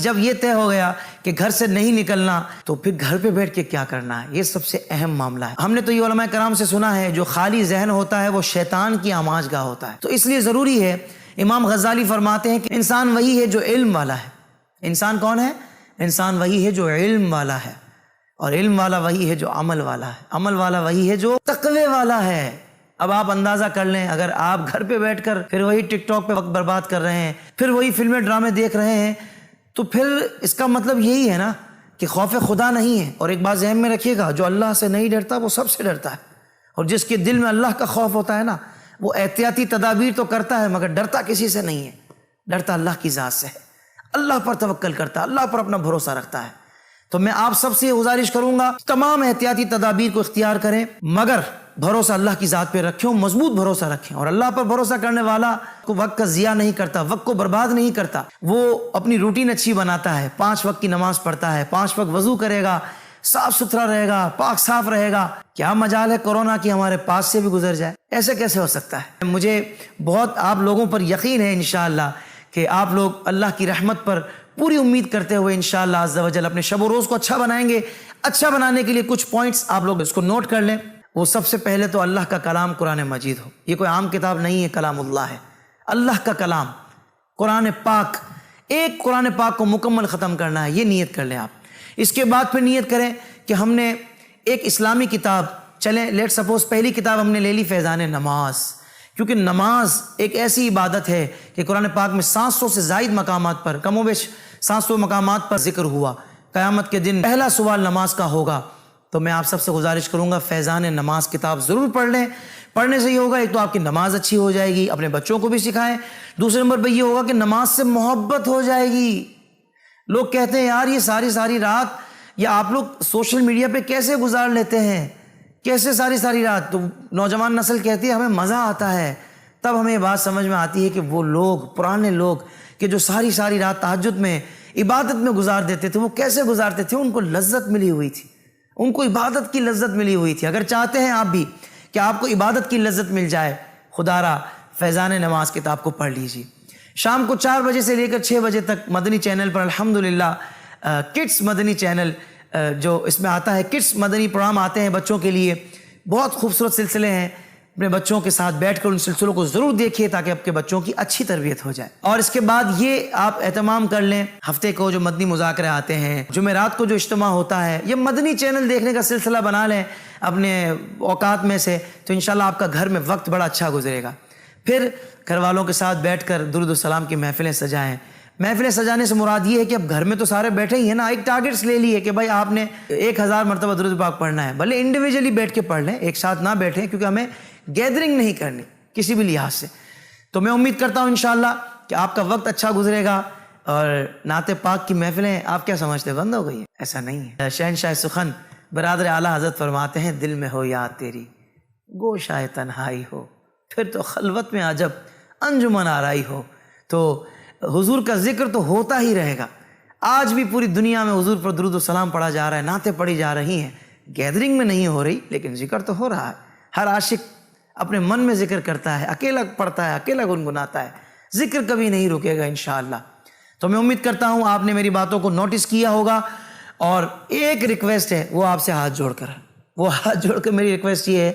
جب یہ طے ہو گیا کہ گھر سے نہیں نکلنا تو پھر گھر پہ بیٹھ کے کیا کرنا ہے، یہ سب سے اہم معاملہ ہے۔ ہم نے تو یہ علماء کرام سے سنا ہے جو خالی ذہن ہوتا ہے وہ شیطان کی آماج گاہ ہوتا ہے، تو اس لیے ضروری ہے۔ امام غزالی فرماتے ہیں کہ انسان وہی ہے جو علم والا ہے۔ انسان کون ہے؟ انسان وہی ہے جو علم والا ہے، اور علم والا وہی ہے جو عمل والا ہے، عمل والا وہی ہے جو تقوی والا ہے۔ اب آپ اندازہ کر لیں، اگر آپ گھر پہ بیٹھ کر پھر وہی ٹک ٹاک پہ وقت برباد کر رہے ہیں، پھر وہی فلمیں ڈرامے دیکھ رہے ہیں، تو پھر اس کا مطلب یہی ہے نا کہ خوف خدا نہیں ہے۔ اور ایک بات ذہن میں رکھیے گا، جو اللہ سے نہیں ڈرتا وہ سب سے ڈرتا ہے، اور جس کے دل میں اللہ کا خوف ہوتا ہے نا وہ احتیاطی تدابیر تو کرتا ہے مگر ڈرتا کسی سے نہیں ہے، ڈرتا اللہ کی ذات سے ہے، اللہ پر توکل کرتا ہے، اللہ پر اپنا بھروسہ رکھتا ہے۔ تو میں آپ سب سے یہ گزارش کروں گا تمام احتیاطی تدابیر کو اختیار کریں مگر بھروسہ اللہ کی ذات پہ رکھیں، مضبوط بھروسہ رکھیں۔ اور اللہ پر بھروسہ کرنے والا کو وقت کا ضیاع نہیں کرتا، وقت کو برباد نہیں کرتا، وہ اپنی روٹین اچھی بناتا ہے، 5 وقت کی نماز پڑھتا ہے، 5 وقت وضو کرے گا، صاف ستھرا رہے گا، پاک صاف رہے گا۔ کیا مجال ہے کورونا کی ہمارے پاس سے بھی گزر جائے؟ ایسے کیسے ہو سکتا ہے؟ مجھے بہت آپ لوگوں پر یقین ہے انشاءاللہ کہ آپ لوگ اللہ کی رحمت پر پوری امید کرتے ہوئے انشاءاللہ عز و جل اپنے شب و روز کو اچھا بنائیں گے۔ اچھا بنانے کے لیے کچھ پوائنٹس آپ لوگ اس کو نوٹ کر لیں۔ وہ سب سے پہلے تو اللہ کا کلام قرآن مجید ہو، یہ کوئی عام کتاب نہیں ہے، کلام اللہ ہے، اللہ کا کلام قرآن پاک۔ ایک قرآن پاک کو مکمل ختم کرنا ہے، یہ نیت کر لیں آپ۔ اس کے بعد پھر نیت کریں کہ ہم نے ایک اسلامی کتاب، چلیں لیٹ سپوز پہلی کتاب ہم نے لے لی فیضان نماز، کیونکہ نماز ایک ایسی عبادت ہے کہ قرآن پاک میں 700 سے زائد مقامات پر، کم و بیش 700 مقامات پر ذکر ہوا۔ قیامت کے دن پہلا سوال نماز کا ہوگا، تو میں آپ سب سے گزارش کروں گا فیضان نماز کتاب ضرور پڑھ لیں۔ پڑھنے سے یہ ہوگا، ایک تو آپ کی نماز اچھی ہو جائے گی، اپنے بچوں کو بھی سکھائیں، دوسرے نمبر پہ یہ ہوگا کہ نماز سے محبت ہو جائے گی۔ لوگ کہتے ہیں یار یہ ساری رات، یا آپ لوگ سوشل میڈیا پہ کیسے گزار لیتے ہیں، کیسے ساری رات؟ تو نوجوان نسل کہتی ہے ہمیں مزہ آتا ہے۔ تب ہمیں یہ بات سمجھ میں آتی ہے کہ وہ لوگ، پرانے لوگ کہ جو ساری رات تہجد میں عبادت میں گزار دیتے تھے، وہ کیسے گزارتے تھے؟ ان کو لذت ملی ہوئی تھی، ان کو عبادت کی لذت ملی ہوئی تھی۔ اگر چاہتے ہیں آپ بھی کہ آپ کو عبادت کی لذت مل جائے، خدا را فیضان نماز کتاب کو پڑھ لیجیے۔ شام کو 4 بجے سے لے کر 6 بجے تک مدنی چینل پر الحمدللہ کڈس مدنی چینل جو اس میں آتا ہے، کڈس مدنی پروگرام آتے ہیں بچوں کے لیے، بہت خوبصورت سلسلے ہیں۔ اپنے بچوں کے ساتھ بیٹھ کر ان سلسلوں کو ضرور دیکھیے تاکہ آپ کے بچوں کی اچھی تربیت ہو جائے۔ اور اس کے بعد یہ آپ اہتمام کر لیں، ہفتے کو جو مدنی مذاکرے آتے ہیں، جمعرات کو جو اجتماع ہوتا ہے، یہ مدنی چینل دیکھنے کا سلسلہ بنا لیں اپنے اوقات میں سے، تو انشاءاللہ آپ کا گھر میں وقت بڑا اچھا گزرے گا۔ پھر گھر والوں کے ساتھ بیٹھ کر درود و سلام کی محفلیں سجائیں۔ محفلیں سجانے سے مراد یہ ہے کہ اب گھر میں تو سارے بیٹھے ہی ہیں نا، ایک ٹارگٹس لے لیے کہ بھائی آپ نے 1000 مرتبہ درود پاک پڑھنا ہے، بھلے انڈیویجولی بیٹھ کے پڑھ لیں، ایک ساتھ نہ بیٹھیں، کیونکہ ہمیں گیدرنگ نہیں کرنی کسی بھی لحاظ سے۔ تو میں امید کرتا ہوں انشاءاللہ کہ آپ کا وقت اچھا گزرے گا۔ اور نعت پاک کی محفلیں آپ کیا سمجھتے بند ہو گئی ہیں؟ ایسا نہیں ہے۔ شہنشاہ سخن برادر اعلیٰ حضرت فرماتے ہیں، دل میں ہو یاد تیری گوشائے تنہائی ہو، پھر تو خلوت میں عجب انجمن آرائی ہو۔ تو حضور کا ذکر تو ہوتا ہی رہے گا۔ آج بھی پوری دنیا میں حضور پر درود و سلام پڑھا جا رہا ہے، نعتیں پڑھی جا رہی ہیں، گیدرنگ میں نہیں ہو رہی لیکن ذکر تو ہو رہا ہے۔ ہر عاشق اپنے من میں ذکر کرتا ہے، اکیلا پڑھتا ہے، اکیلا گنگناتا ہے، ذکر کبھی نہیں رکے گا انشاءاللہ۔ تو میں امید کرتا ہوں آپ نے میری باتوں کو نوٹس کیا ہوگا، اور ایک ریکویسٹ ہے وہ آپ سے ہاتھ جوڑ کر، میری ریکویسٹ یہ ہے،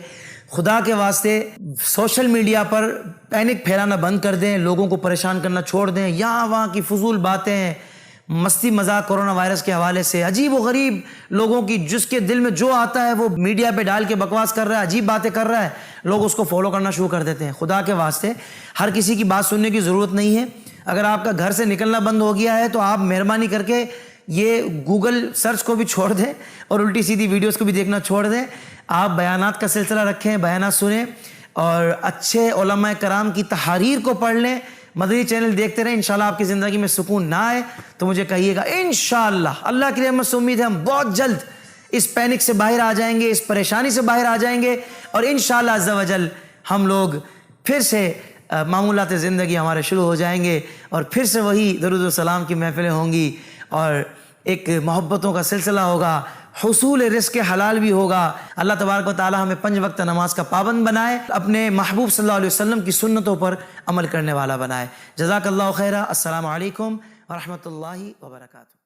خدا کے واسطے سوشل میڈیا پر پینک پھیلانا بند کر دیں، لوگوں کو پریشان کرنا چھوڑ دیں۔ یہاں وہاں کی فضول باتیں، مستی مذاق کورونا وائرس کے حوالے سے، عجیب و غریب لوگوں کی جس کے دل میں جو آتا ہے وہ میڈیا پہ ڈال کے بکواس کر رہا ہے، عجیب باتیں کر رہا ہے، لوگ اس کو فالو کرنا شروع کر دیتے ہیں۔ خدا کے واسطے ہر کسی کی بات سننے کی ضرورت نہیں ہے۔ اگر آپ کا گھر سے نکلنا بند ہو گیا ہے تو آپ مہربانی کر کے یہ گوگل سرچ کو بھی چھوڑ دیں اور الٹی سیدھی ویڈیوز کو بھی دیکھنا چھوڑ دیں۔ آپ بیانات کا سلسلہ رکھیں، بیانات سنیں، اور اچھے علماء کرام کی تحاریر کو پڑھ لیں، مدنی چینل دیکھتے رہیں۔ انشاءاللہ آپ کی زندگی میں سکون نہ آئے تو مجھے کہیے گا، انشاءاللہ اللہ کی رحمت سے امید ہے ہم بہت جلد اس پینک سے باہر آ جائیں گے، اس پریشانی سے باہر آ جائیں گے، اور انشاءاللہ عز و جل ہم لوگ پھر سے معمولات زندگی ہمارے شروع ہو جائیں گے، اور پھر سے وہی درود و سلام کی محفلیں ہوں گی، اور ایک محبتوں کا سلسلہ ہوگا، حصول رزق حلال بھی ہوگا۔ اللہ تبارک و تعالی ہمیں 5 وقت نماز کا پابند بنائے، اپنے محبوب صلی اللہ علیہ وسلم کی سنتوں پر عمل کرنے والا بنائے۔ جزاک اللہ خیرہ۔ السلام علیکم ورحمۃ اللہ وبرکاتہ.